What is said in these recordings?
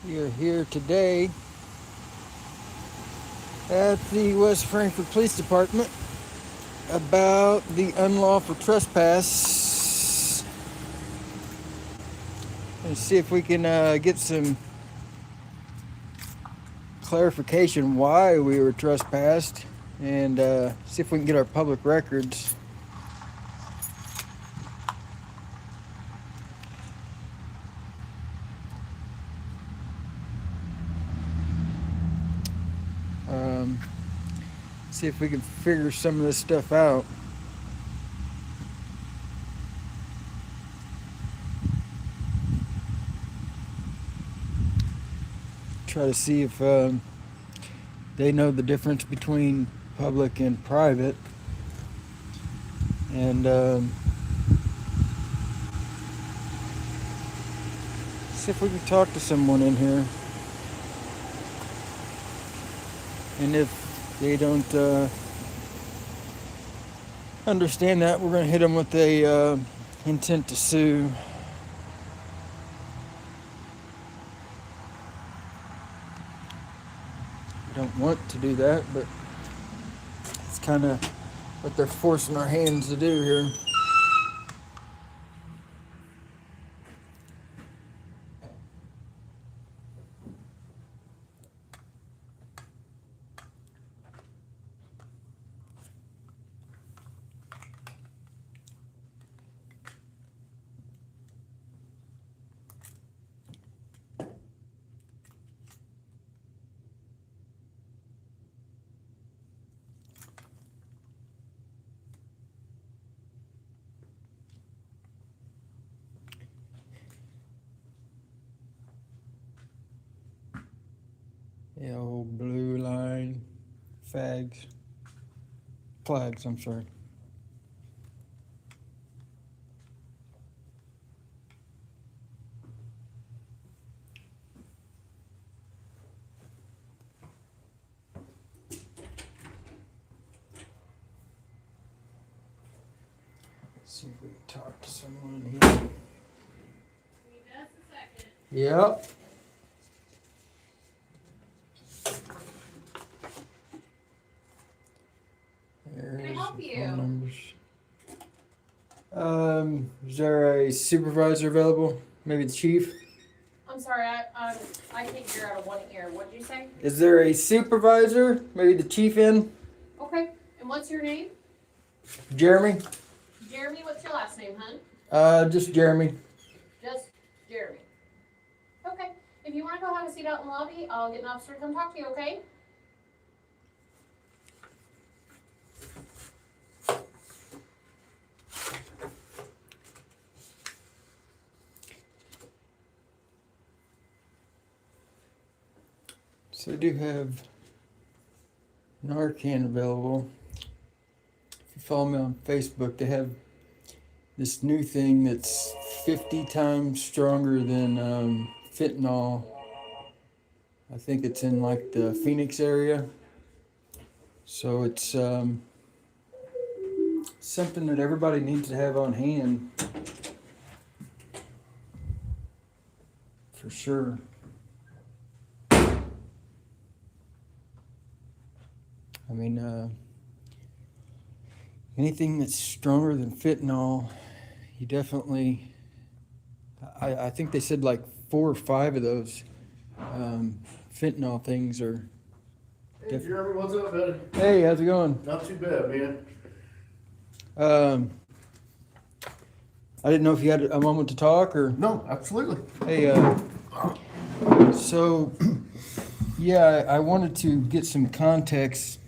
We are here today at the West Frankfort Police Department about the unlawful trespass and see if we can get some clarification why we were trespassed and see if we can get our public records. See if we can figure some of this stuff out. Try to see if they know the difference between public and private, and see if we can talk to someone in here. And if they don't understand that, we're going to hit them with a intent to sue. We don't want to do that, but it's kind of what they're forcing our hands to do here. Yeah, old blue line flags, I'm sorry. Let's see if we can talk to someone here. Give me just a second. Yep. Can I help you? Phone numbers. Is there a supervisor available? Maybe the chief? I'm sorry, I can't hear out of one ear. What'd you say? Is there a supervisor? Maybe the chief in? Okay. And what's your name? Jeremy? Jeremy, what's your last name, hun? Just Jeremy. Just Jeremy. Okay. If you want to go have a seat out in the lobby, I'll get an officer to come talk to you, okay? So I do have Narcan available. If you follow me on Facebook, they have this new thing that's 50 times stronger than fentanyl. I think it's in like the Phoenix area. So it's something that everybody needs to have on hand. For sure. I mean, anything that's stronger than fentanyl, you definitely, I think they said like 4 or 5 of those fentanyl things are. Hey Jeremy, what's up, buddy? Hey, how's it going? Not too bad, man. I didn't know if you had a moment to talk or. No, absolutely. Hey, so, yeah, I wanted to get some context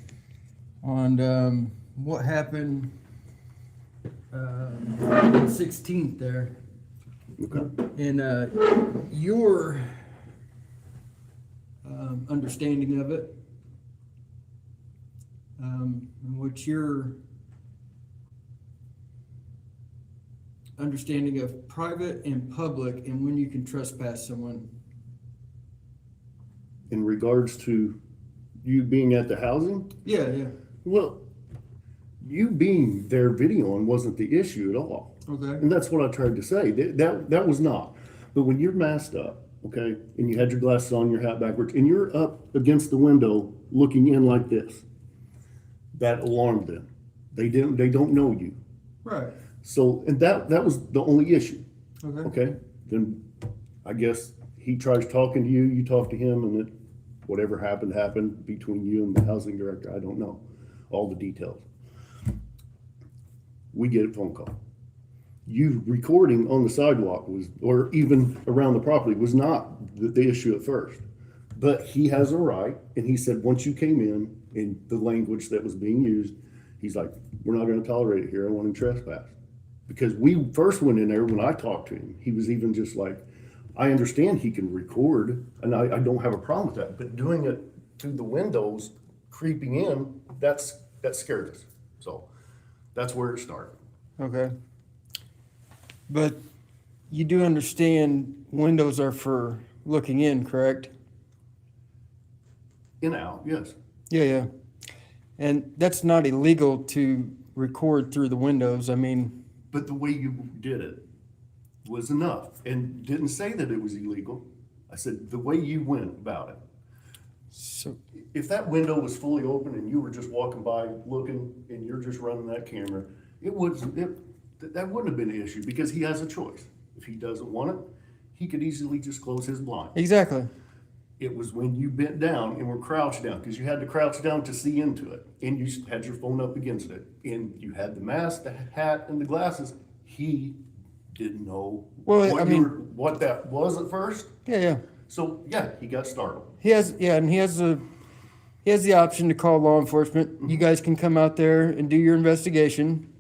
on what happened on the 16th there. Okay. And your understanding of it, and what your understanding of private and public, and when you can trespass someone. In regards to you being at the housing, Yeah. well, you being there videoing wasn't the issue at all. Okay. And that's what I tried to say. That was not. But when you're masked up okay? And you had your glasses on, your hat backwards, and you're up against the window looking in like this. That alarmed them. They don't know you. Right. So, and that was the only issue, Okay. okay? Then I guess he tries talking to you, you talk to him, and it, whatever happened between you and the housing director, I don't know all the details. We get a phone call. You recording on the sidewalk was, or even around the property, was not the issue at first. But he has a right, and he said, once you came in the language that was being used, he's like, we're not gonna tolerate it here, I want him trespass. Because we first went in there, when I talked to him, he was even just like, I understand he can record, and I don't have a problem with that, but doing it through the windows, creeping in, that scared us. So that's where it started. Okay. But you do understand windows are for looking in, correct? In out, yes. Yeah, yeah. And that's not illegal to record through the windows. I mean, But the way you did it was enough, and didn't say that it was illegal. I said, the way you went about it. so, If that window was fully open and you were just walking by looking and you're just running that camera, that wouldn't have been an issue, because he has a choice. If he doesn't want it, he could easily just close his blind. exactly. It was when you bent down and were crouched down, because you had to crouch down to see into it, and you had your phone up against it, and you had the mask, the hat, and the glasses. He didn't know Well, what, I mean- what that was at first. Yeah, yeah. So yeah, he got startled. He has, yeah, and he has the option to call law enforcement. You guys can come out there and do your investigation.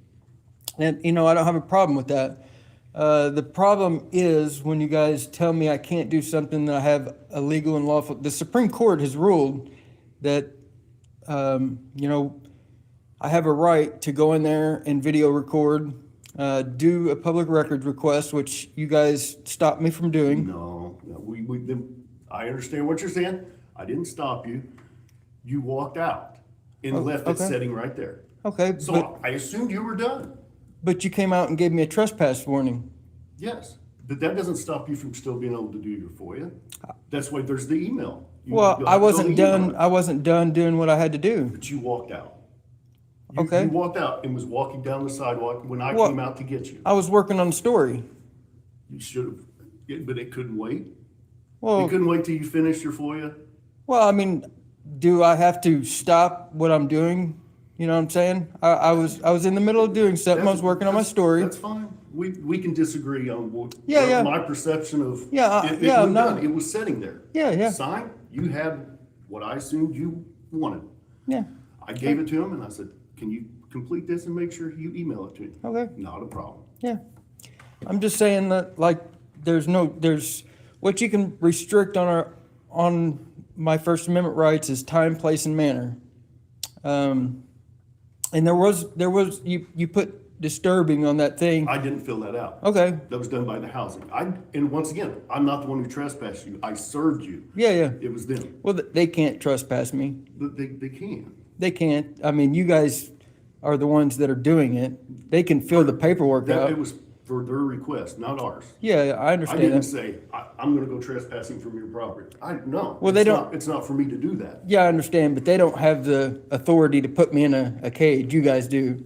And, you know, I don't have a problem with that. The problem is when you guys tell me I can't do something that I have illegal and lawful. The Supreme Court has ruled that, you know, I have a right to go in there and video record, do a public records request, which you guys stopped me from doing. No, I understand what you're saying. I didn't stop you. You walked out and left it okay. sitting right there. Okay, So I assumed you were done. but you came out and gave me a trespass warning. Yes, but that doesn't stop you from still being able to do your FOIA. That's why there's the email. Well, you'll I have to wasn't go to done. email. I wasn't done doing what I had to do. But you walked out. Okay. You walked out and was walking down the sidewalk when I Well- came out to get you. I was working on the story. You should have, but it couldn't wait. It Well, couldn't wait till you finished your FOIA. I mean, do I have to stop what I'm doing? You know what I'm saying? I was in the middle of doing something. I was working on my story. That's fine. We can disagree on what, Yeah, yeah. my perception of. Yeah, it yeah, was no. done. It was sitting there. Yeah, yeah. Signed, you had what I assumed you wanted. Yeah. I gave it to him and I said, can you complete this and make sure you email it to me? Okay. Not a problem. Yeah. I'm just saying that, like, there's what you can restrict on my First Amendment rights is time, place, and manner. And there was you put disturbing on that thing. I didn't fill that out. Okay. That was done by the housing. And once again, I'm not the one who trespassed you. I served you. Yeah, yeah. It was them. Well, they can't trespass me. But they can. They can't. I mean, you guys are the ones that are doing it. They can fill the paperwork That, out. it was for their request, not ours. Yeah, I I understand didn't that. say, I'm gonna go trespassing from your property. No. Well, they it's don't- not- It's not for me to do that. Yeah, I understand, but they don't have the authority to put me in a cage. You guys do.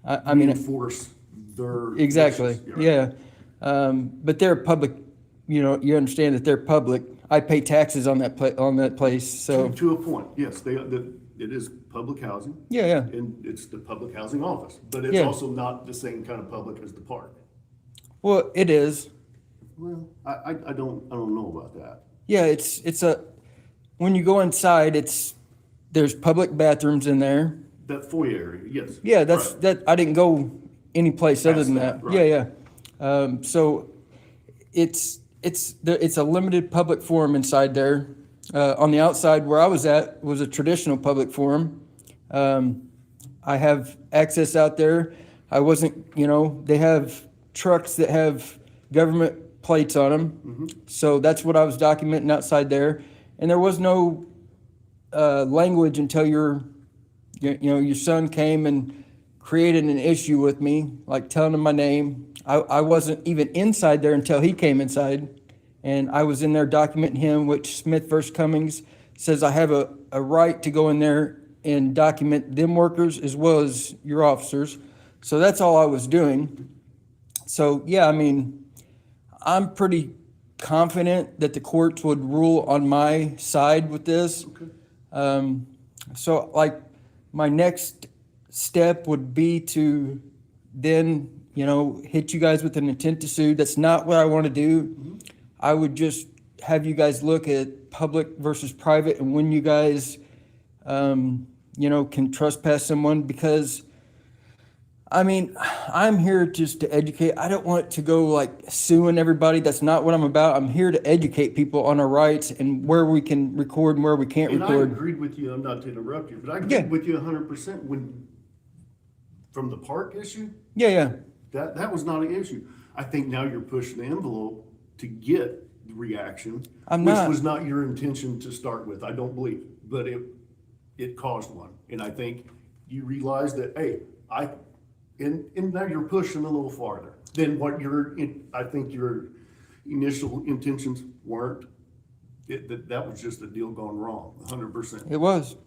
I mean, Enforce their. exactly. wishes. You're right. Yeah. But they're public. You know, you understand that they're public. I pay taxes on that place. So To a point, yes, it is public housing. yeah, yeah. And it's the public housing office, but it's Yeah. also not the same kind of public as the park. Well, it is. Well, I don't know about that. Yeah, it's when you go inside, there's public bathrooms in there. That foyer area, yes. Yeah, that's Right. that. I didn't go any place other Past than that, that. right. Yeah, yeah. So it's a limited public forum inside there. On the outside where I was at was a traditional public forum. I have access out there. I wasn't, you know, they have trucks that have government plates on them. So that's what I was documenting outside there. And there was no language until your son came and created an issue with me, like telling him my name. I wasn't even inside there until he came inside and I was in there documenting him, which Smith versus Cummings says I have a right to go in there and document them workers as well as your officers. So that's all I was doing. So, yeah, I mean, I'm pretty confident that the courts would rule on my side with this. So, like, my next step would be to then, hit you guys with an intent to sue. That's not what I want to do. I would just have you guys look at public versus private and when you guys, can trespass someone, because I mean, I'm here just to educate. I don't want to go like suing everybody. That's not what I'm about. I'm here to educate people on our rights and where we can record and where we can't And I record. agreed with you, I'm not to interrupt you, but I Yeah. agreed with you 100% when, from the park issue, Yeah. that was not an issue. I think now you're pushing the envelope to get the reaction, I'm which not. was not your intention to start with, I don't believe, but it caused one. And I think you realize that, hey, and now you're pushing a little farther than what I think your initial intentions weren't. That was just a deal gone wrong, 100%, It was.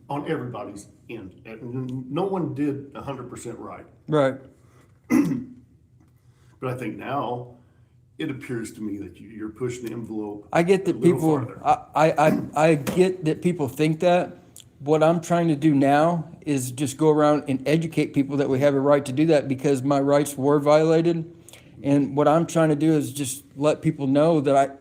on everybody's end. And no one did 100% right. Right. But I think now, it appears to me that you're pushing the envelope. I get a that little people, farther. I get that people think that. What I'm trying to do now is just go around and educate people that we have a right to do that because my rights were violated. And what I'm trying to do is just let people know that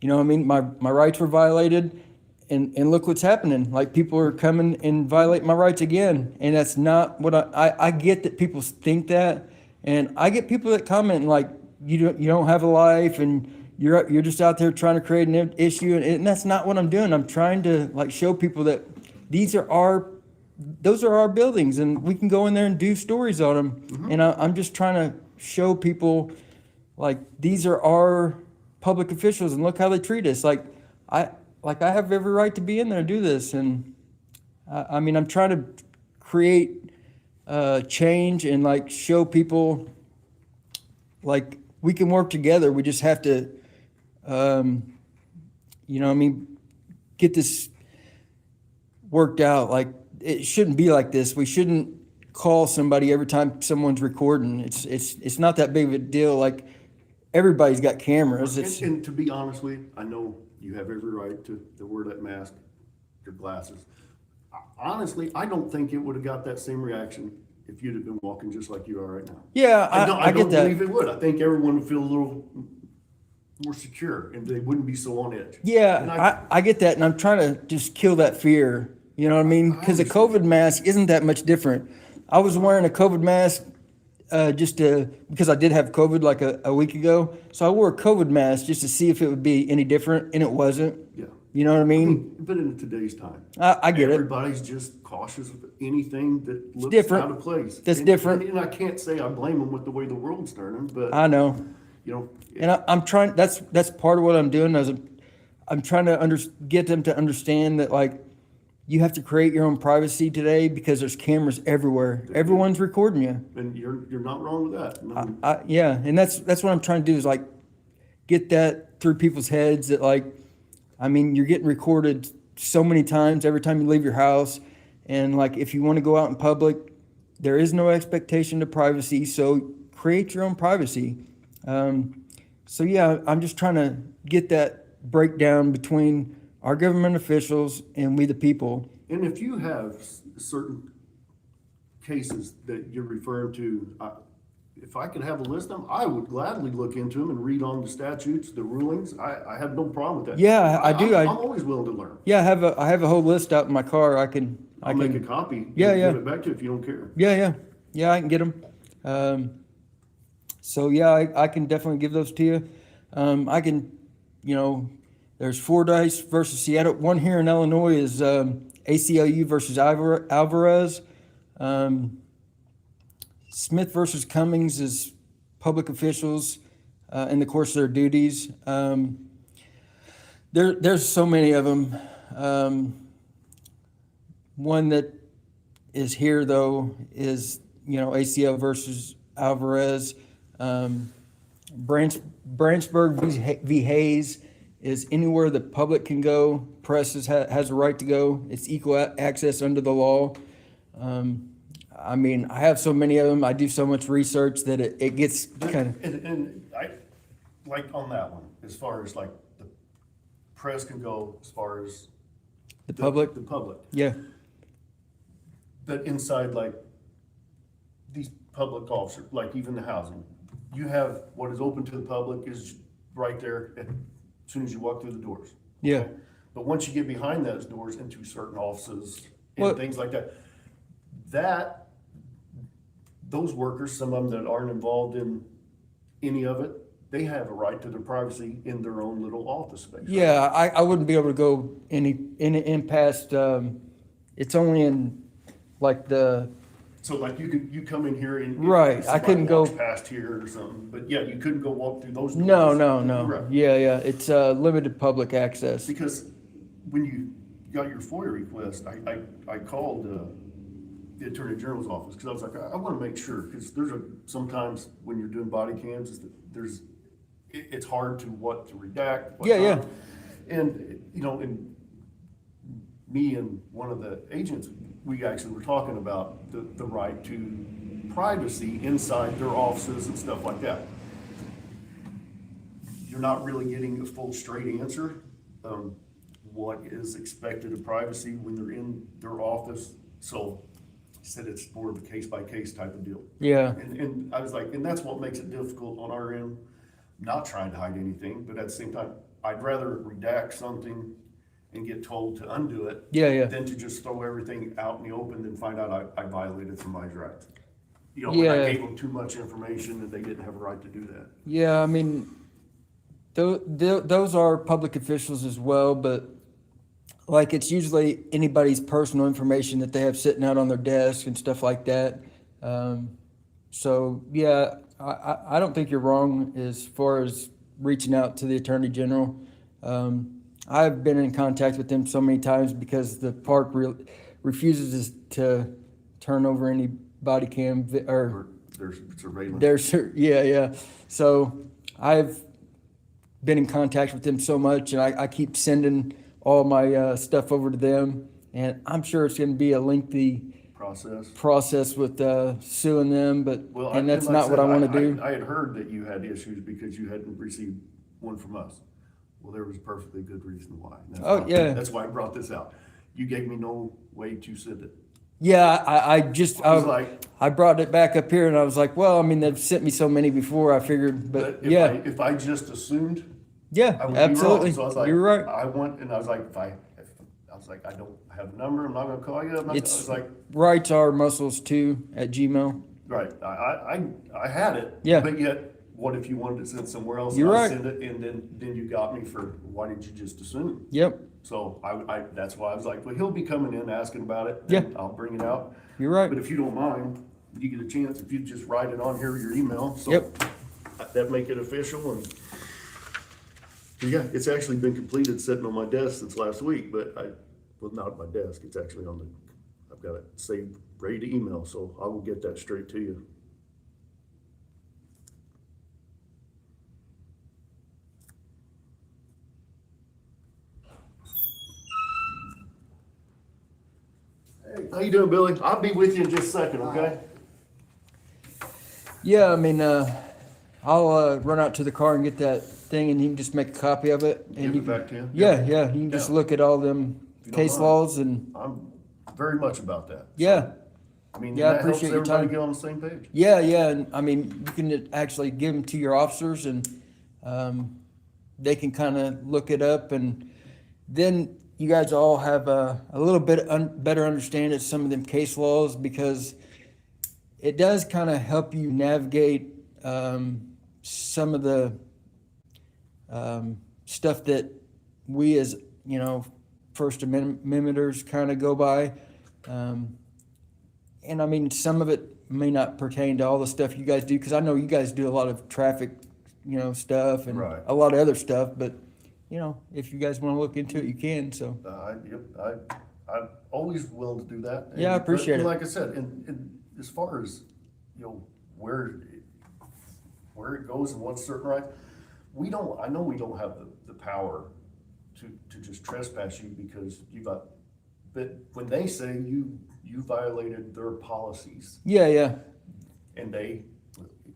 my rights were violated, and look what's happening. Like, people are coming and violate my rights again. And that's not what I get that people think that. And I get people that comment like, you don't have a life and you're just out there trying to create an issue. And that's not what I'm doing. I'm trying to like show people that those are our buildings and we can go in there and do stories on them. Mm-hmm. And I'm just trying to show people like these are our public officials and look how they treat us. Like I have every right to be in there and do this. And I mean, I'm trying to create change and like show people like we can work together. We just have to, get this worked out. Like, it shouldn't be like this. We shouldn't call somebody every time someone's recording. It's not that big of a deal. Like, everybody's got cameras. And to be honest with you, I know you have every right to wear that mask, your glasses. Honestly, I don't think it would have got that same reaction if you'd have been walking just like you are right now. Yeah, I get don't that. believe it would. I think everyone would feel a little more secure and they wouldn't be so on edge. Yeah, And I get that, and I'm trying to just kill that fear. You know what I mean? Because a COVID mask isn't that much different. I was wearing a COVID mask because I did have COVID like a week ago. So I wore a COVID mask just to see if it would be any different, and it wasn't. Yeah. You know what I mean? But in today's time, I get it. everybody's just cautious of anything that looks different. out of place. That's different. And I can't say I blame them with the way the world's turning, but I know. And I'm trying. That's part of what I'm doing. I'm trying to get them to understand that like you have to create your own privacy today because there's cameras everywhere. Everyone's recording you. And you're not wrong with that. No. Yeah, and that's what I'm trying to do is like get that through people's heads that like, I mean, you're getting recorded so many times every time you leave your house, and like if you want to go out in public, there is no expectation to privacy. So create your own privacy. So yeah, I'm just trying to get that breakdown between our government officials and we the people. And if you have certain cases that you're referring to, if I could have a list of them, I would gladly look into them and read on the statutes, the rulings. I have no problem with that. Yeah, I do. I'm always willing to learn. Yeah, I have a whole list out in my car. I'll make a copy. Yeah, and yeah. Give it back to you if you don't care. Yeah, I can get them. So yeah, I can definitely give those to you. I can, there's Fordyce versus Seattle. One here in Illinois is ACLU versus Alvarez. Smith versus Cummings is public officials in the course of their duties. There's so many of them. One that is here though is ACL versus Alvarez. Branchburg v. Hayes is anywhere the public can go. Press has a right to go. It's equal access under the law. I mean, I have so many of them. I do so much research that it gets kind of. And I, like on that one, as far as like the press can go, as far as The public? The public. Yeah, But inside, like, these public officers, like even the housing, you have what is open to the public is right there as soon as you walk through the doors. yeah. Okay? But once you get behind those doors into certain offices Well- and things like that, those workers, some of them that aren't involved in any of it, they have a right to their privacy in their own little office space. right? Yeah, I wouldn't be able to go in past, it's only in like So like you come in here and. Right, I somebody couldn't go- walks Past here or something, but yeah, you couldn't go walk through those doors. no. Right. Yeah, it's limited public access. Because when you got your FOIA request, I called, the Attorney General's office, cause I was like, I wanna make sure, cause sometimes when you're doing body cams, it's hard to redact. what Yeah. not. And, and me and one of the agents, we actually were talking about the right to privacy inside their offices and stuff like that. You're not really getting a full straight answer. What is expected of privacy when they're in their office? So he said it's more of a case by case type of deal. Yeah, And I was like, and that's what makes it difficult on our end, not trying to hide anything, but at the same time, I'd rather redact something and get told to undo it yeah. than to just throw everything out in the open and find out I violated somebody's rights. When Yeah. I gave them too much information and they didn't have a right to do that. Yeah, I mean, those are public officials as well, but like it's usually anybody's personal information that they have sitting out on their desk and stuff like that. So yeah, I don't think you're wrong as far as reaching out to the Attorney General. I've been in contact with them so many times because the park refuses to turn over any body cam or Or there's surveillance. yeah. So I've been in contact with them so much, and I keep sending all my stuff over to them, and I'm sure it's going to be a lengthy process with suing them, but Well, and that's like not said, what I want to do. I had heard that you had issues because you hadn't received one from us. Well, there was a perfectly good reason why. That's why I brought this out. You gave me no way to send it. Yeah, I brought it back up here, and I was like, well, I mean, they've sent me so many before. I figured, but yeah, if I just assumed, yeah, I would absolutely. be wrong. So I was like, You're right. I was like, I was like, I don't have a number. I'm not going to call you. I was like, rights are muscles too at Gmail. right. I had it. Yeah. But yet, what if you wanted to send somewhere else? You're and I right. Send it, and then you got me for why did you just assume? Yep, So that's why I was like, well, he'll be coming in asking about it. Yeah. And I'll bring it out. you're right. But if you don't mind, you get a chance, if you just write it on here, your email. So Yep. that make it official and, yeah, it's actually been completed sitting on my desk since last week, but well, not at my desk, it's actually I've got it saved, ready to email, so I will get that straight to you. Hey, how you doing, Billy? I'll be with you in just a second, okay? Yeah, I mean, I'll run out to the car and get that thing, and you can just make a copy of it. And Give you it back to you? Yeah, you can just look at all them If you don't case mind. laws and, I'm very much about that. yeah. I mean, Yeah, I that helps appreciate your everybody time. get on the same page. Yeah, and I mean, you can actually give them to your officers and they can kind of look it up, and then you guys all have a little bit better understanding of some of them case laws, because it does kind of help you navigate some of the stuff that we as, First Amendmenters kind of go by. And I mean, some of it may not pertain to all the stuff you guys do, because I know you guys do a lot of traffic, stuff and Right. a lot of other stuff, but, if you guys want to look into it, you can, so. I'm always willing to do that. Yeah, I appreciate But it. Like I said, and as far as, where where it goes and what's certain rights. I know we don't have the power to just trespass you because but when they say you violated their policies, Yeah. and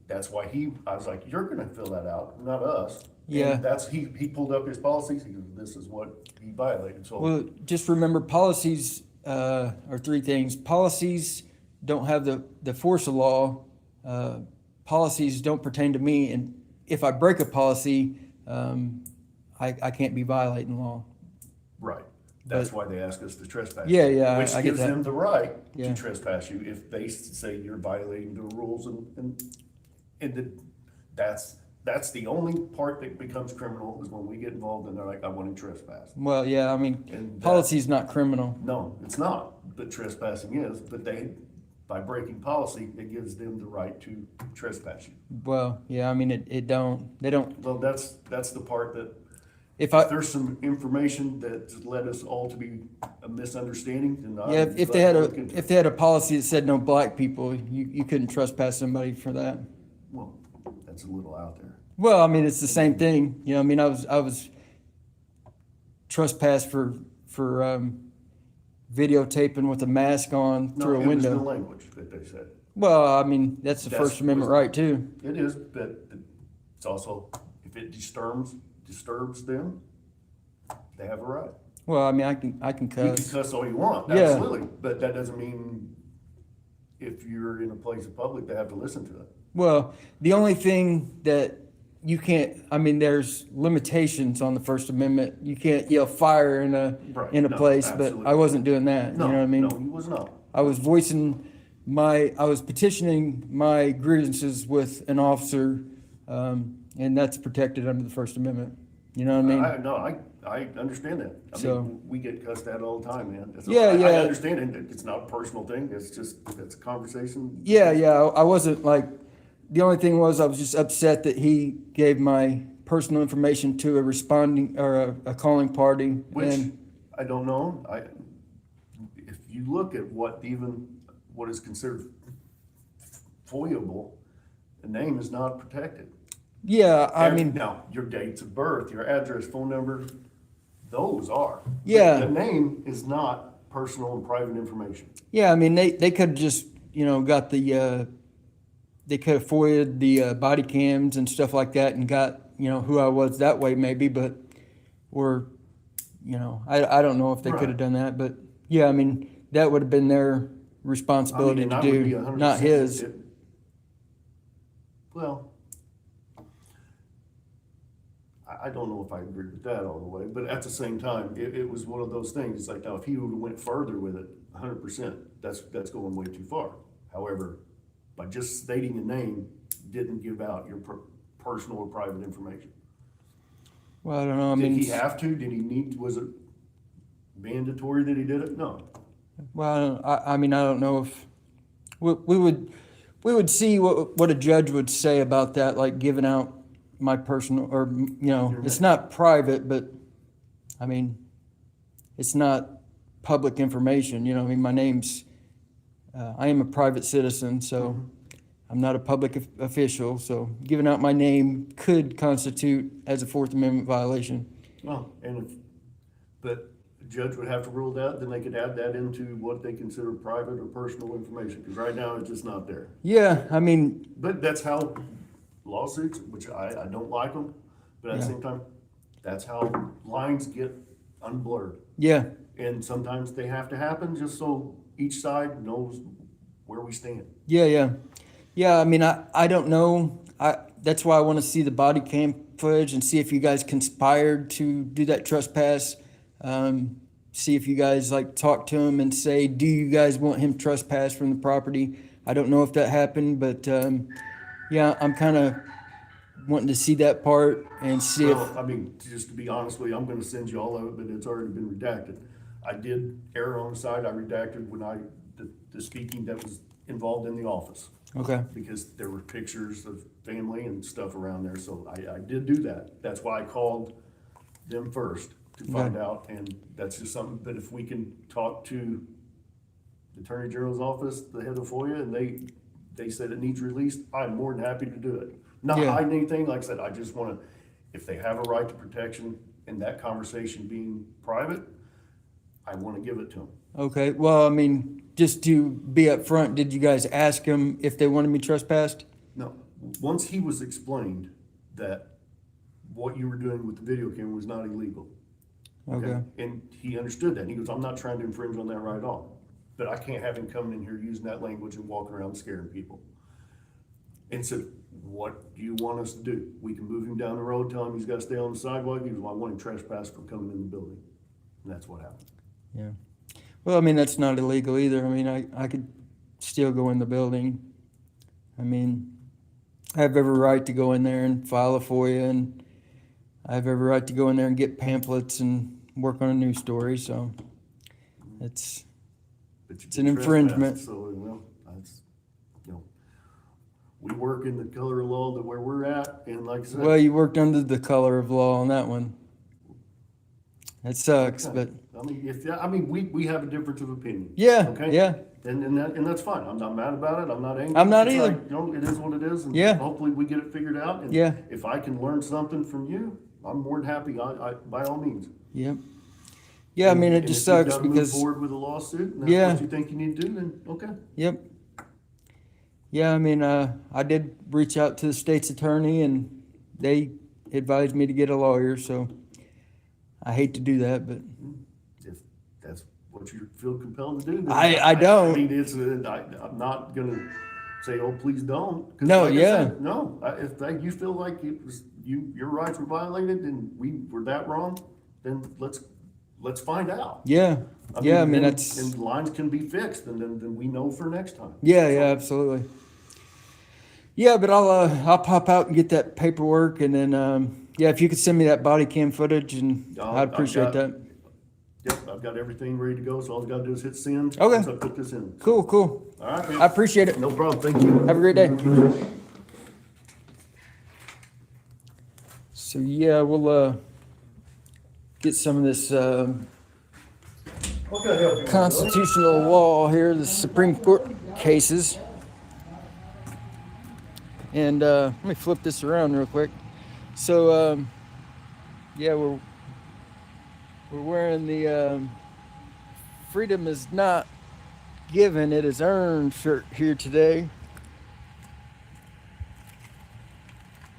that's why I was like, you're gonna fill that out, not us. Yeah. And he pulled up his policies, he goes, this is what he violated, so. Well, just remember policies are three things. Policies don't have the force of law. Policies don't pertain to me, and if I break a policy, I can't be violating law. Right, that's why they ask us to trespass. Yeah, you, yeah, Which I get gives that. them the right Yeah. to trespass you if they say you're violating the rules that's the only part that becomes criminal is when we get involved and they're like, I want to trespass. Well, yeah, I mean, And policy's not criminal. No, it's not, but trespassing is, but by breaking policy, it gives them the right to trespass you. Well, yeah, I mean, they don't, Well, that's the part that, if if there's some information that led us all to be a misunderstanding, then yeah, if they had a policy that said no black people, you couldn't trespass somebody for that. Well, that's a little out there. Well, I mean, it's the same thing, you know, I mean, I was trespassed for videotaping with a mask on No, through a it was the window. language that they said. Well, I mean, that's the First Amendment right too. It is, but it's also, if it disturbs them, they have a right. Well, I mean, I can You can cuss. cuss all you want, Yeah. absolutely, but that doesn't mean if you're in a place of public, they have to listen to it. Well, the only thing that you can't, I mean, there's limitations on the First Amendment. You can't yell fire in a Right. in a No, place, but absolutely. I wasn't doing that. No, You know what I mean? no, he was not. I was I was petitioning my grievances with an officer, and that's protected under the First Amendment. You know what I mean? I understand that. I So- mean, we get cussed at all the time, man. Yeah, I yeah. understand it. It's not a personal thing. It's a conversation. Yeah. I wasn't like, the only thing was I was just upset that he gave my personal information to a responding or a calling party. Which, And I don't know. If you look at what is considered FOIable, the name is not protected. yeah, I mean, Now, your dates of birth, your address, phone number, those are. Yeah. The name is not personal and private information. yeah, I mean, they could have just, you know, got they could have FOIA'd the body cams and stuff like that and got, you know, who I was that way maybe, but, or, you know, I don't know if they could have Right. done that, but yeah, I mean, that would have been their responsibility and to I would be do, 100% not his. Well, I don't know if I agree with that all the way, but at the same time, it was one of those things. It's like, now, if he would've went further with it, 100%, that's going way too far. However, by just stating a name, didn't give out your personal or private information. Well, I don't know, I Did mean, he have to? Did he need, was it mandatory that he did it? No. well, I mean, I don't know if, we would see what a judge would say about that, like giving out my personal, or, you know, Your it's name. not private, but, I mean, it's not public information, you know, I mean, my name's, I am a private citizen, so I'm not a public official, so giving out my name could constitute as a Fourth Amendment violation. Well, but the judge would have to rule that, then they could add that into what they consider private or personal information, because right now it's just not there. Yeah, I mean, But that's how lawsuits, which I don't like them, but at the Yeah. same time, that's how lines get unblurred. yeah, And sometimes they have to happen just so each side knows where we stand. Yeah, I mean, I don't know. That's why I want to see the body cam footage and see if you guys conspired to do that trespass. See if you guys like talk to him and say, do you guys want him trespassed from the property? I don't know if that happened, but yeah, I'm kind of wanting to see that part and see if, Well, I mean, just to be honest with you, I'm gonna send you all of it, but it's already been redacted. I did err on the side, I redacted when the speaking that was involved in the office. okay, Because there were pictures of family and stuff around there, so I did do that. That's why I called them first to find out, and that's just something, but if we can talk to the Attorney General's office, the head of FOIA, and they said it needs released, I'm more than happy to do it. Not Yeah. hiding anything, like I said, I just wanna, if they have a right to protection and that conversation being private, I wanna give it to them. Okay, well, I mean, just to be upfront, did you guys ask them if they wanted me trespassed? No, once he was explained that what you were doing with the video camera was not illegal. Okay, And he understood that, and he goes, I'm not trying to infringe on that right at all, but I can't have him coming in here using that language and walking around scaring people. And said, what do you want us to do? We can move him down the road, tell him he's gotta stay on the sidewalk. He goes, well, I want him trespassed from coming in the building. And that's what happened. yeah. Well, I mean, that's not illegal either. I mean, I could still go in the building. I mean, I have every right to go in there and file a FOIA, and I have every right to go in there and get pamphlets and work on a news story, so it's, But you It's an get trespassed, infringement. So, well, that's, you know, we work in the color of law that where we're at, and like I said. well, you worked under the color of law on that one. That sucks, but I mean, we have a difference of opinion. yeah, Okay? yeah, And that's fine. I'm not mad about it. I'm not angry. I'm not It's either. like, you know, it is what it is. And Yeah. hopefully we get it figured out. And Yeah. if I can learn something from you, I'm more than happy. I by all means. yep. Yeah, I mean, it And just if you've sucks gotta move because, forward with a lawsuit, and Yeah. that's what you think you need to do, then okay. yep. Yeah, I mean, I did reach out to the state's attorney and they advised me to get a lawyer, so I hate to do that, but If that's what you feel compelled to do. then I don't. I mean, I'm not gonna say, oh, please don't. 'Cause No, like I yeah. said, no, you feel like it was, your rights were violated and we were that wrong, then let's find out. yeah, yeah, I mean, then- that's, And lines can be fixed, and then we know for next time. yeah, absolutely. Yeah, but I'll pop out and get that paperwork and then, yeah, if you could send me that body cam footage and I'd I've appreciate got- that. Yep, I've got everything ready to go, so all I gotta do is hit send. Okay. Once I put this in. Cool. All right, I man. appreciate it. No problem, thank you. Have a great day. So yeah, we'll get some of this What can I help you with? constitutional law here, the Supreme Court cases. And let me flip this around real quick. So yeah, we're wearing the freedom is not given, it is earned shirt here today.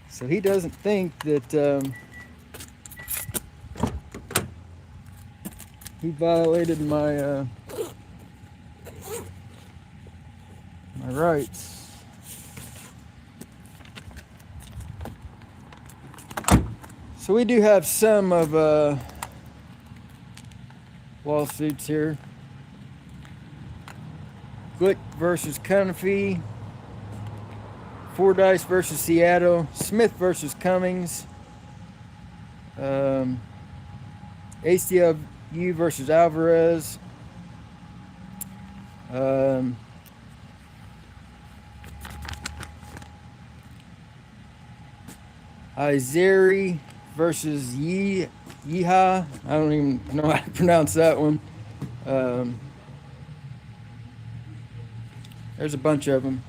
So he doesn't think that he violated my my rights. So we do have some of lawsuits here. Glick versus Cunifee, Fordyce versus Seattle, Smith versus Cummings, ACLU versus Alvarez, Izeri versus Yeehaw. I don't even know how to pronounce that one. There's a bunch of them.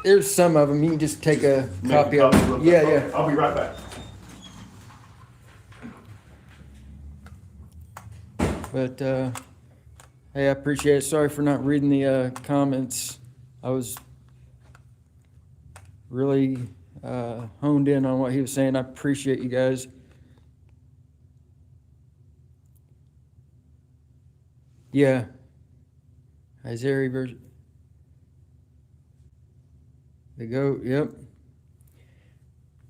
Here's some of them. You can just take a Make copy a of copy them. real Yeah, quick. yeah. Okay, I'll be right back. But hey, I appreciate it. Sorry for not reading the comments. I was really honed in on what he was saying. I appreciate you guys. Yeah. Isaiah version. The goat, yep.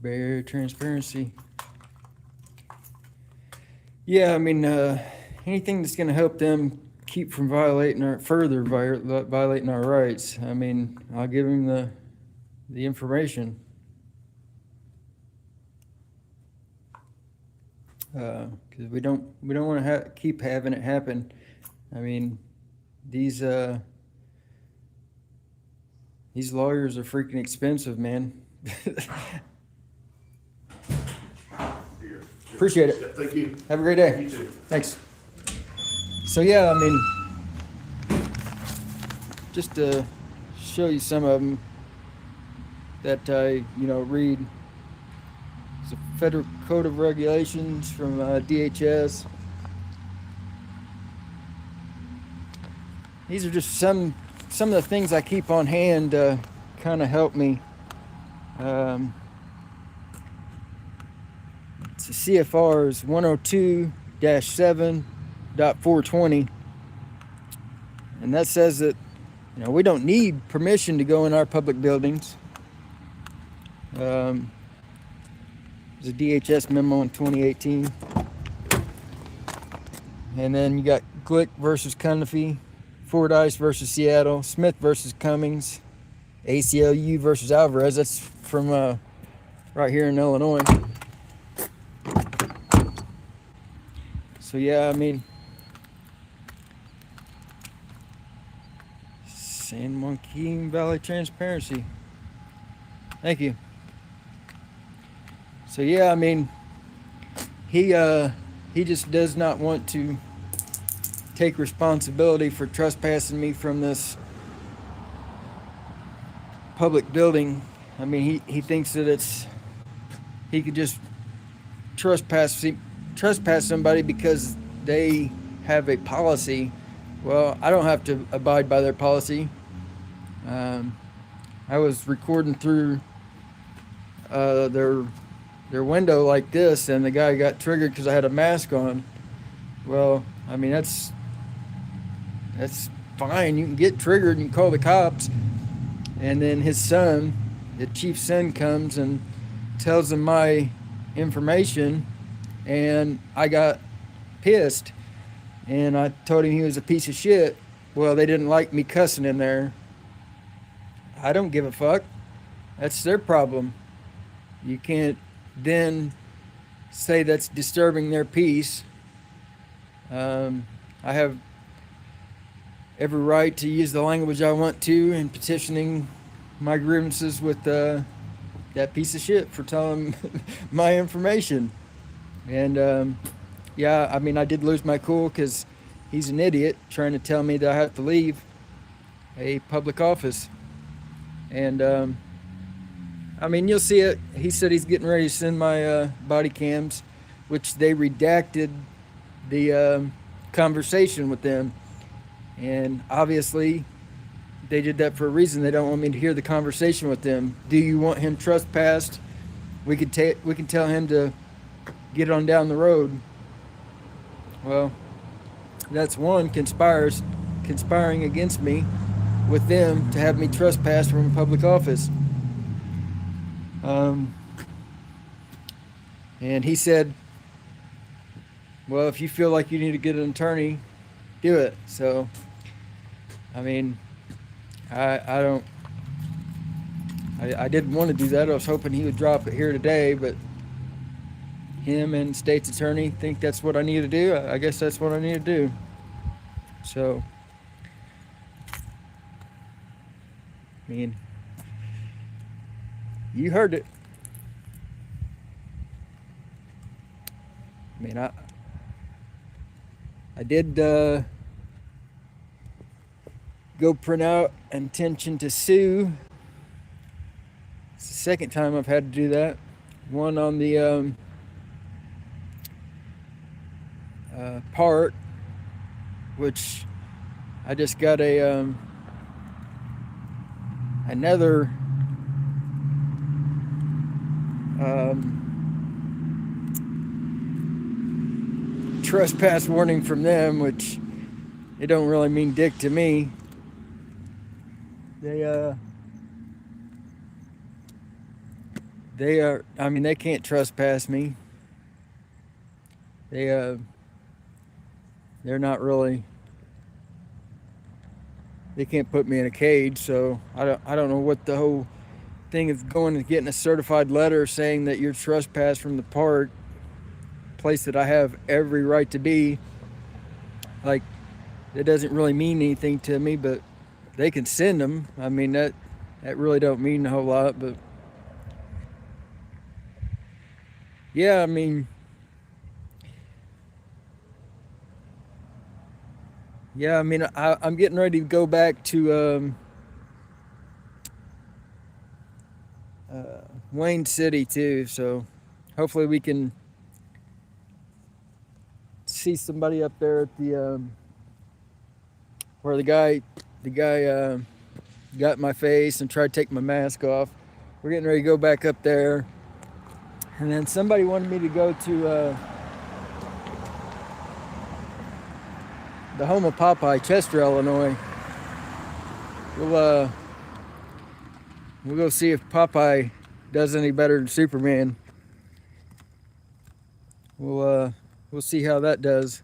Barrier transparency. Yeah, I mean, anything that's going to help them keep from violating our violating our rights. I mean, I'll give him the information. Because we don't want to keep having it happen. I mean, these lawyers are freaking expensive, man. Here. Appreciate it. Yeah, thank you. Have a great day. You too. Thanks. So yeah, I mean, just to show you some of them that I, read. It's a Federal Code of Regulations from DHS. These are just some of the things I keep on hand to kind of help me. It's the CFR's 102-7.420, and that says that we don't need permission to go in our public buildings. There's a DHS memo in 2018, and then you got Glick versus Cunniffe, Fordyce versus Seattle, Smith versus Cummings, ACLU versus Alvarez. That's from right here in Illinois. So yeah, I mean, San Joaquin Valley Transparency. Thank you. So yeah, I mean, he just does not want to take responsibility for trespassing me from this public building. I mean, he thinks that he could just trespass somebody because they have a policy. Well, I don't have to abide by their policy. I was recording through their window like this, and the guy got triggered because I had a mask on. Well, I mean, that's fine. You can get triggered and you can call the cops. And then his son, the chief's son, comes and tells him my information, and I got pissed, and I told him he was a piece of shit. Well, they didn't like me cussing in there. I don't give a fuck. That's their problem. You can't then say that's disturbing their peace. I have every right to use the language I want to in petitioning my grievances with that piece of shit for telling my information. And yeah, I mean, I did lose my cool because he's an idiot trying to tell me that I have to leave a public office. And I mean, you'll see it. He said he's getting ready to send my body cams, which they redacted the conversation with them. And obviously, they did that for a reason. They don't want me to hear the conversation with them. Do you want him trespassed? We can tell him to get on down the road. Well, that's one conspiring against me with them to have me trespassed from a public office. And he said, well, if you feel like you need to get an attorney, do it. So, I mean, I didn't want to do that. I was hoping he would drop it here today, but him and state's attorney think that's what I need to do. I guess that's what I need to do. So, I mean, you heard it. I mean, I did go print out intention to sue. It's the second time I've had to do that. One on the part, which I just got a another trespass warning from them, which it don't really mean dick to me. They are, I mean, they can't trespass me. They're not really, they can't put me in a cage, so I don't know what the whole thing is going to getting a certified letter saying that you're trespassed from the park, place that I have every right to be. Like, it doesn't really mean anything to me, but they can send them. I mean, that really don't mean a whole lot, but yeah, I mean, Yeah, I mean, I'm getting ready to go back to Wayne City too, so hopefully we can see somebody up there at the where the guy got my face and tried to take my mask off. We're getting ready to go back up there, and then somebody wanted me to go to the home of Popeye, Chester, Illinois. We'll go see if Popeye does any better than Superman. We'll see how that does.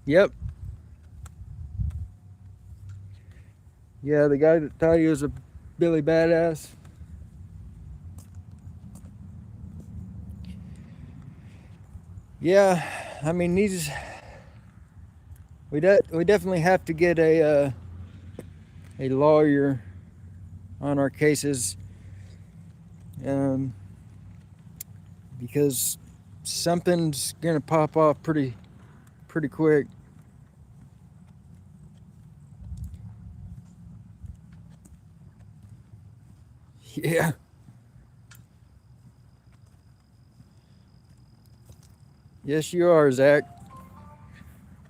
Yep. Yeah, the guy that thought he was a Billy Badass. Yeah, I mean, we definitely have to get a lawyer on our cases, because something's gonna pop off pretty quick. Yeah. Yes, you are, Zach.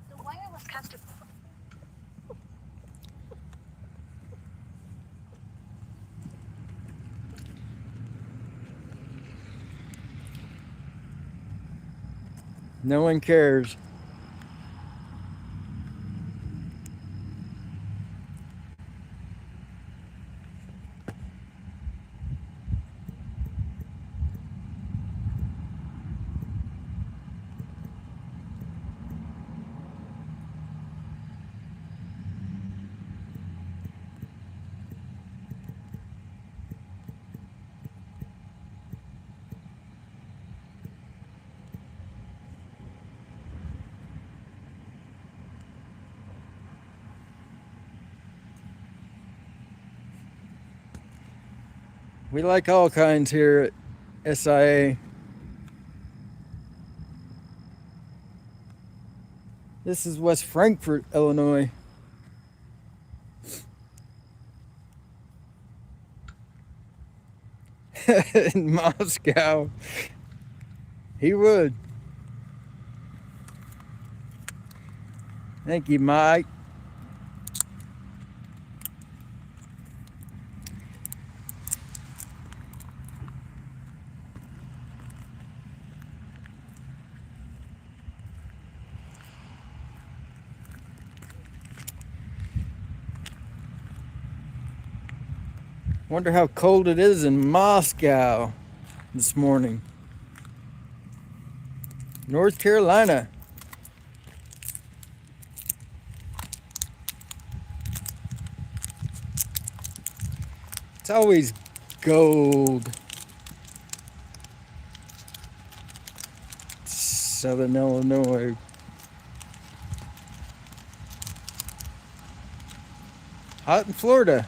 The wireless customer. No one cares. We like all kinds here at SIA. This is West Frankfort, Illinois. In Moscow. He would. Thank you, Mike. Wonder how cold it is in Moscow this morning. North Carolina. It's always gold. Southern Illinois. Hot in Florida.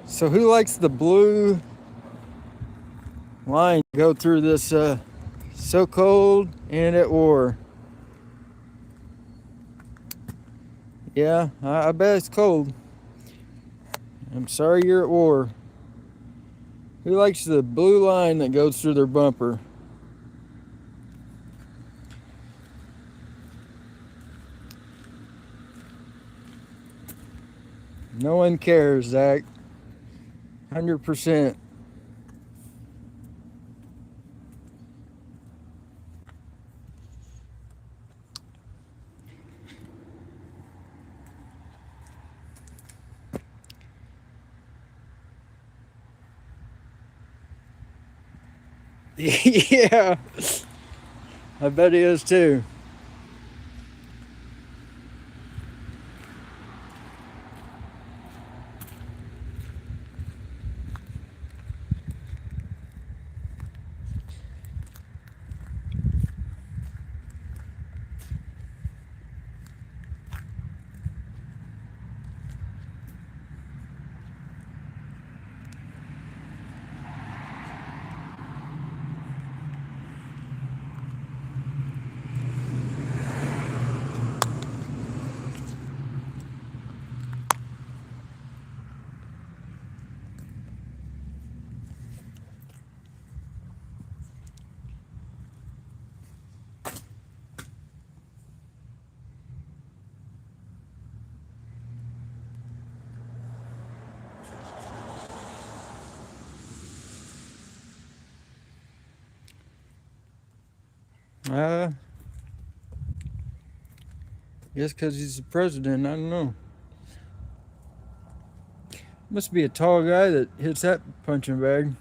So who likes the blue line go through this so cold and at war? Yeah, I bet it's cold. I'm sorry you're at war. Who likes the blue line that goes through their bumper? No one cares, Zach. 100%. Yeah, I bet he is too. Guess because he's the president, I don't know. Must be a tall guy that hits that punching bag.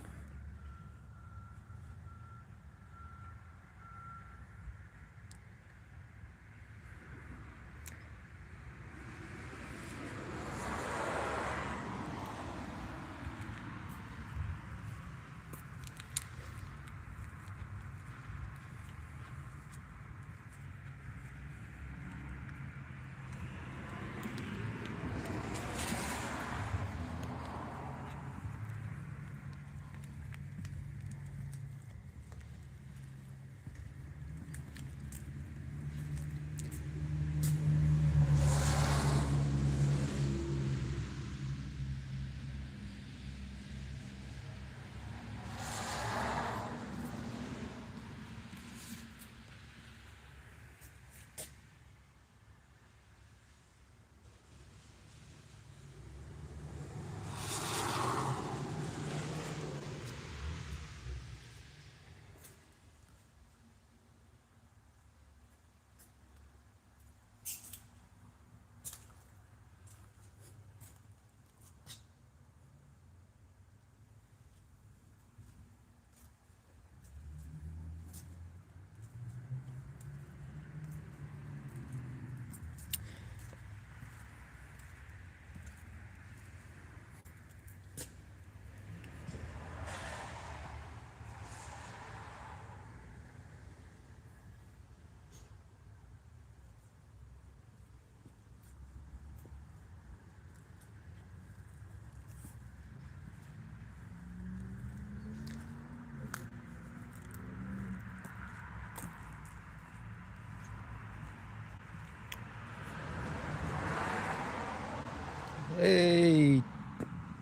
Hey,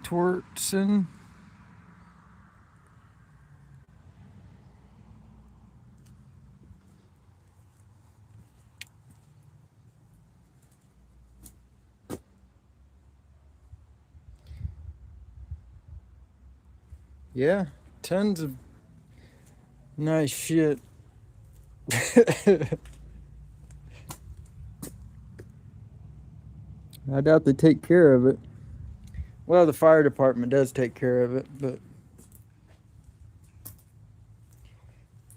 Twertson. Yeah, tons of nice shit. I doubt they take care of it. Well, the fire department does take care of it, but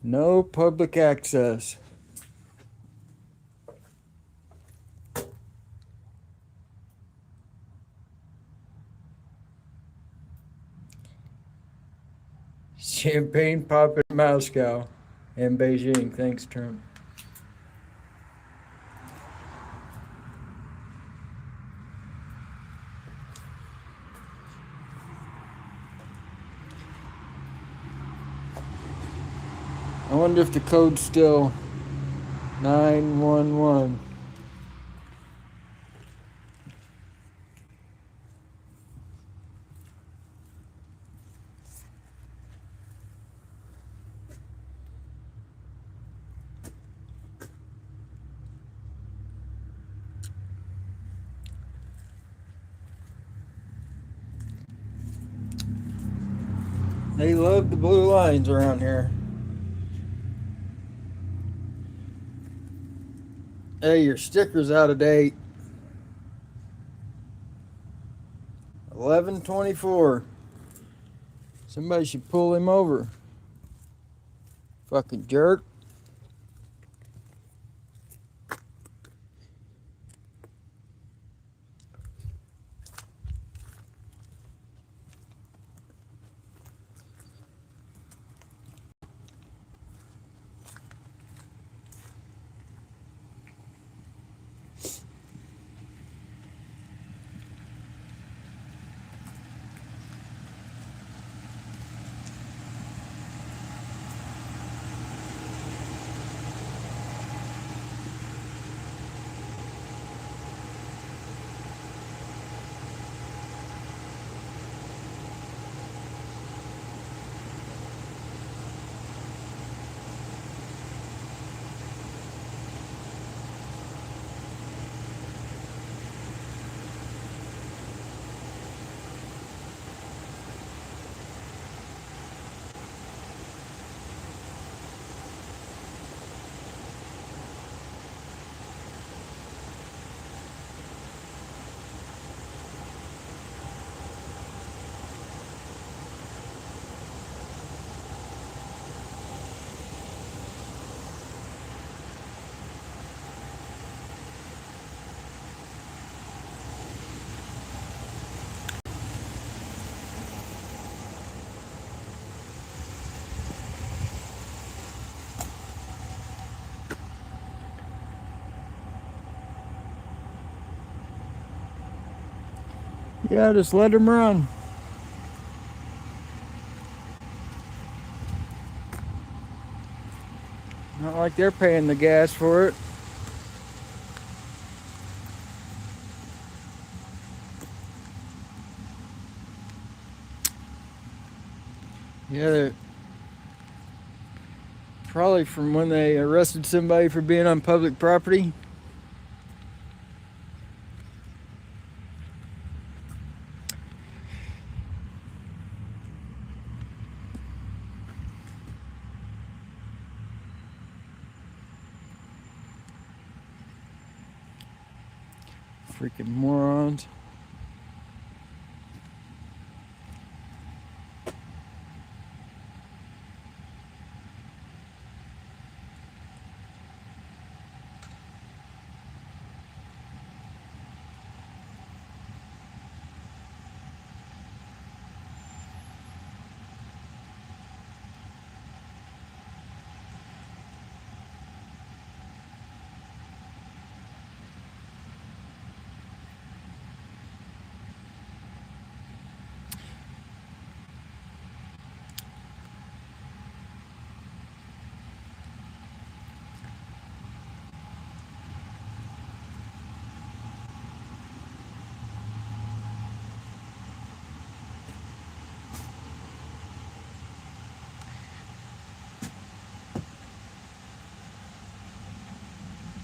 no public access. Champagne pop in Moscow and Beijing. Thanks, Trump. I wonder if the code's still 911. They love the blue lines around here. Hey, your sticker's out of date. 11/24. Somebody should pull him over. Fucking jerk. Yeah, just let them run. Not like they're paying the gas for it. Yeah, they're probably from when they arrested somebody for being on public property. Freaking morons.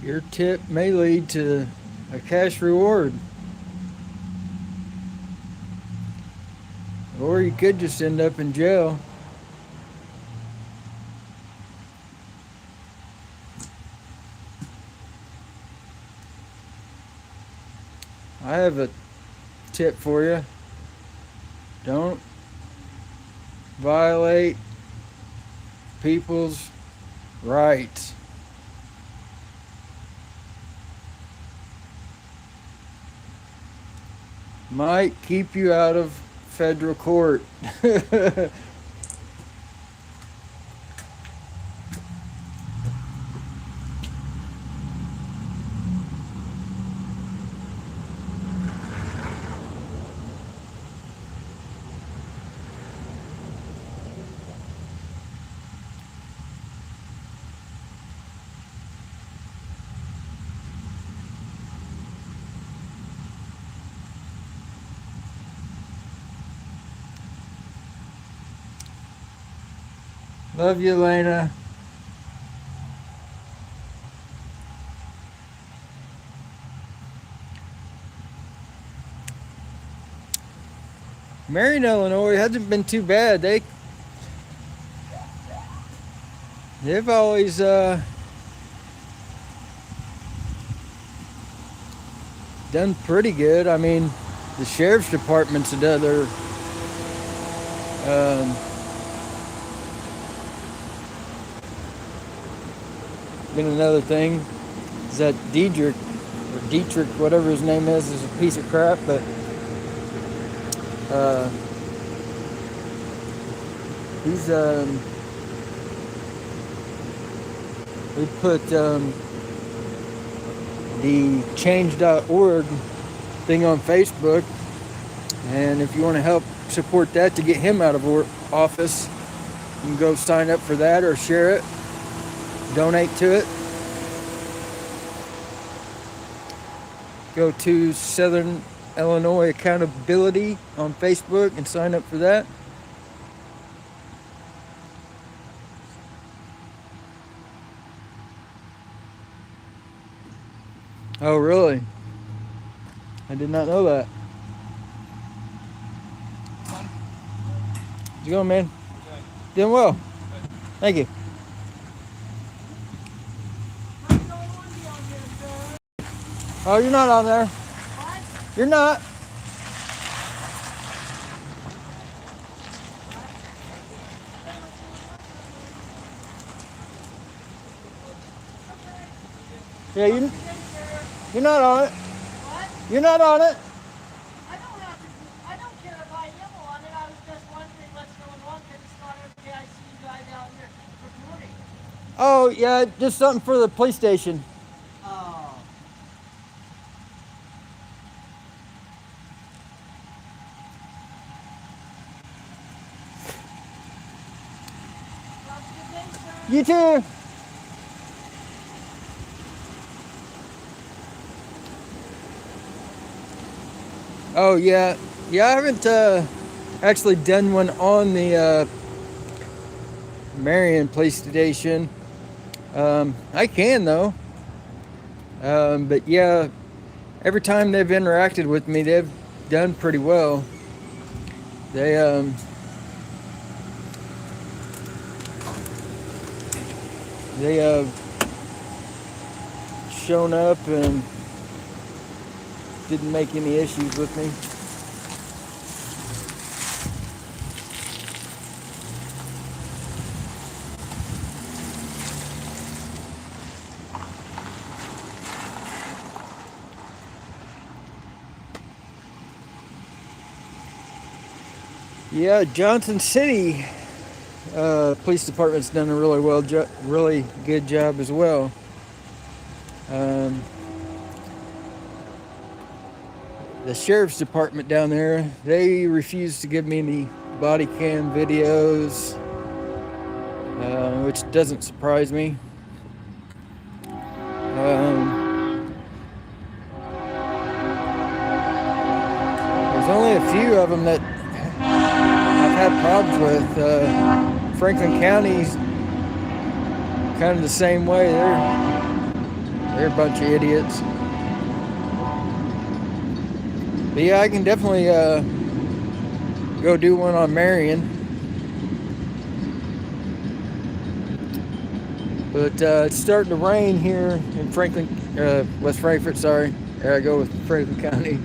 Your tip may lead to a cash reward. Or you could just end up in jail. I have a tip for you. Don't violate people's rights. Might keep you out of federal court. Love you, Elena. Marion, Illinois hasn't been too bad. They've always done pretty good. I mean, the sheriff's department's another been another thing. Is that Dietrich, whatever his name is a piece of crap, but he's we put the change.org thing on Facebook, and if you want to help support that to get him out of office, you can go sign up for that or share it, donate to it. Go to Southern Illinois Accountability on Facebook and sign up for that. Oh, really? I did not know that. How's it going, man? Okay. Doing well. Okay. Thank you. Oh, you're not on there. What? You're not. Yeah, you're not on it. What? You're not on it. I don't care if I am on it. I was just wondering what's going on because it's not every day I see you guys out here recording. Oh, yeah, just something for the police station. Oh. You too. Oh yeah, yeah. I haven't actually done one on the Marion police station. I can though. But yeah, every time they've interacted with me, they've done pretty well. They shown up and didn't make any issues with me. Yeah, Johnson City police department's done a really good job as well. The sheriff's department down there, they refuse to give me any body cam videos, which doesn't surprise me. There's only a few of them that I've had problems with. Franklin County's kind of the same way. They're a bunch of idiots. But yeah, I can definitely go do one on Marion. But it's starting to rain here in Franklin, West Frankfort, sorry. There I go with Franklin County.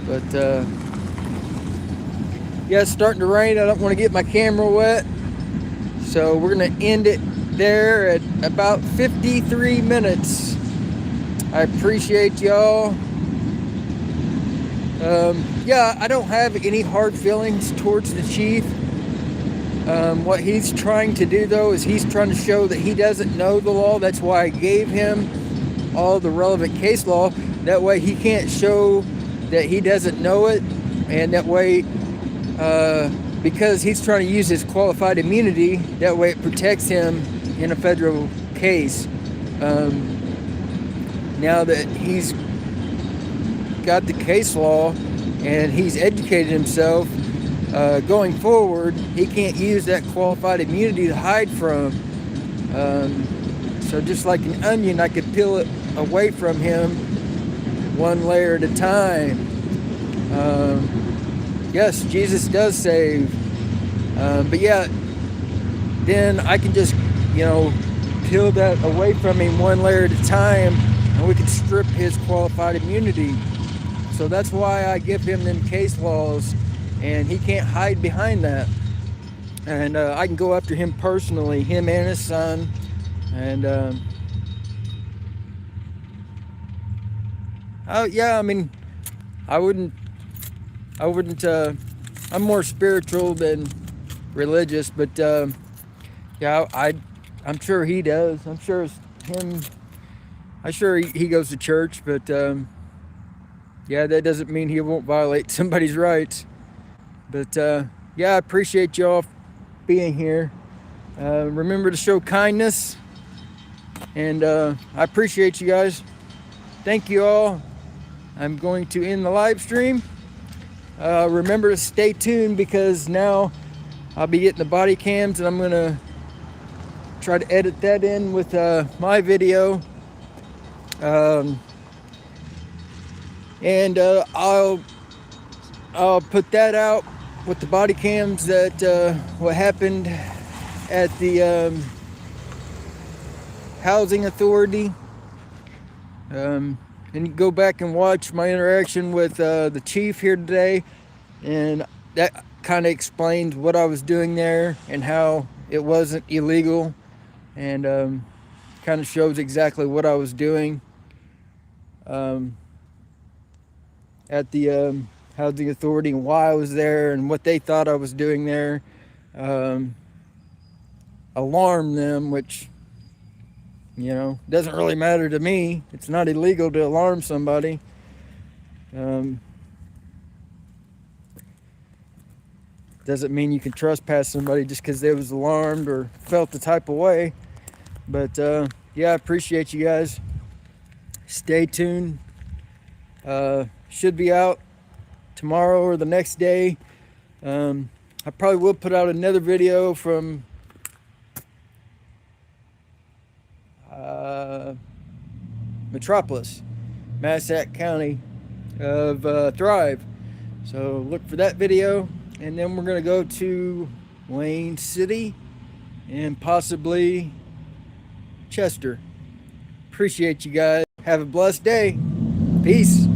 But yeah, it's starting to rain. I don't want to get my camera wet. So we're going to end it there at about 53 minutes. I appreciate y'all. Yeah, I don't have any hard feelings towards the chief. What he's trying to do though is he's trying to show that he doesn't know the law. That's why I gave him all the relevant case law. That way he can't show that he doesn't know it, and that way because he's trying to use his qualified immunity, that way it protects him in a federal case. Now that he's got the case law and he's educated himself, going forward he can't use that qualified immunity to hide from. So just like an onion, I could peel it away from him one layer at a time. Yes, Jesus does save, but yeah, then I can just, peel that away from him one layer at a time, and we can strip his qualified immunity. So that's why I give him them case laws, and he can't hide behind that. And I can go after him personally, him and his son, and yeah, I mean, I wouldn't, I'm more spiritual than religious, but yeah, I'm sure he does. I'm sure it's him. I'm sure he goes to church, but yeah, that doesn't mean he won't violate somebody's rights. But yeah, I appreciate y'all being here. Remember to show kindness, and I appreciate you guys. Thank you all. I'm going to end the live stream. Remember to stay tuned, because now I'll be getting the body cams, and I'm going to try to edit that in with my video. And I'll put that out with the body cams that what happened at the housing authority. And you go back and watch my interaction with the chief here today, and that kind of explained what I was doing there and how it wasn't illegal, and kind of shows exactly what I was doing at the housing authority, and why I was there and what they thought I was doing there. Alarm them, which, doesn't really matter to me. It's not illegal to alarm somebody. Doesn't mean you can trespass somebody just because they was alarmed or felt the type of way. But yeah, I appreciate you guys. Stay tuned. Should be out tomorrow or the next day. I probably will put out another video from Metropolis, Massac County of Thrive. So look for that video, and then we're gonna go to Wayne City and possibly Chester. Appreciate you guys. Have a blessed day. Peace.